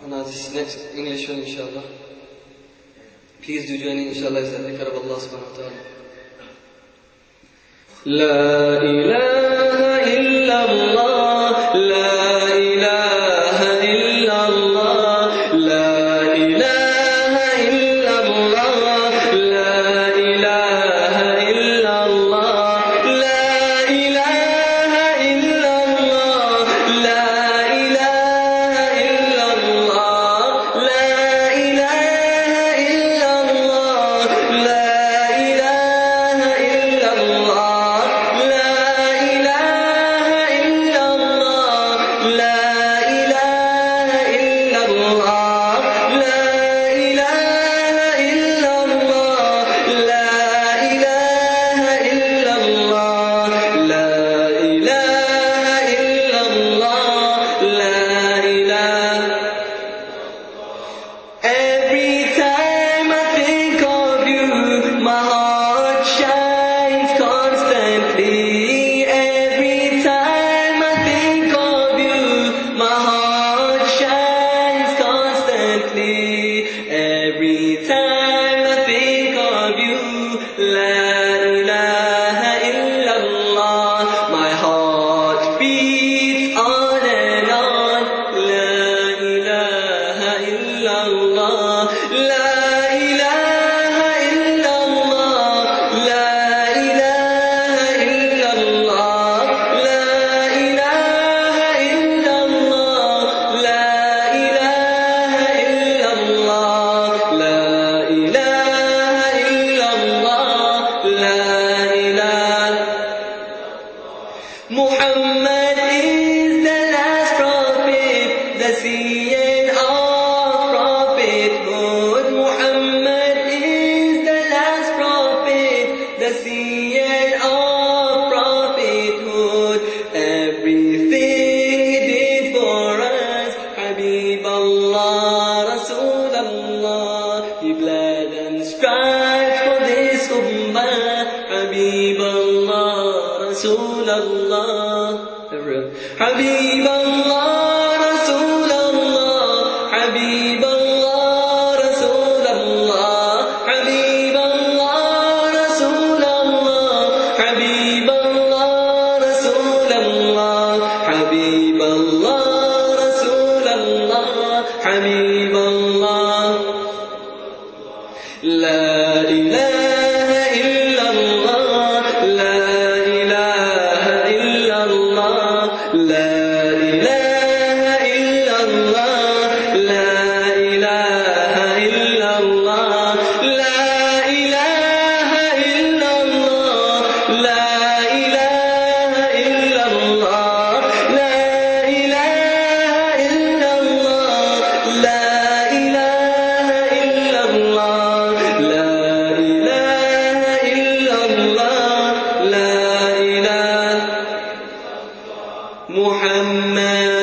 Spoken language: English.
Now this next English one, inshallah. Please do join in, inshallah, is the dhikr of Allah subhanahu wa ta'ala. La ilaha illallah, la ilaha illallah, la ilaha illallah, la ilaha illallah, la ilaha illallah, la ilaha illallah, la ilaha illallah, la ilaha illallah. Every time I think of you, la ilaha illallah, my heart beats on and on. La ilaha illallah, la ilaha illallah, la ilaha illallah, la ilaha illallah, la ilaha illallah. Muhammad is the last prophet, the seed of prophethood. Muhammad is the last prophet, the seed of prophethood. Everything he did for us, Habiballah, Rasulallah, he bled and strived for this ummah. Habiballah, Rasulallah, Habiballah, Rasulallah, Habiballah, Rasulallah, Habiballah, Rasulallah, Habiballah, Rasulallah, Habiballah, Rasulallah, Habiballah. La ilaha illallah, la ilaha illallah, la ilaha illallah, la ilaha illallah, la ilaha illallah, la ilaha illallah, la ilaha illallah, la ilaha illallah, la ilaha illallah, la ilaha Muhammad.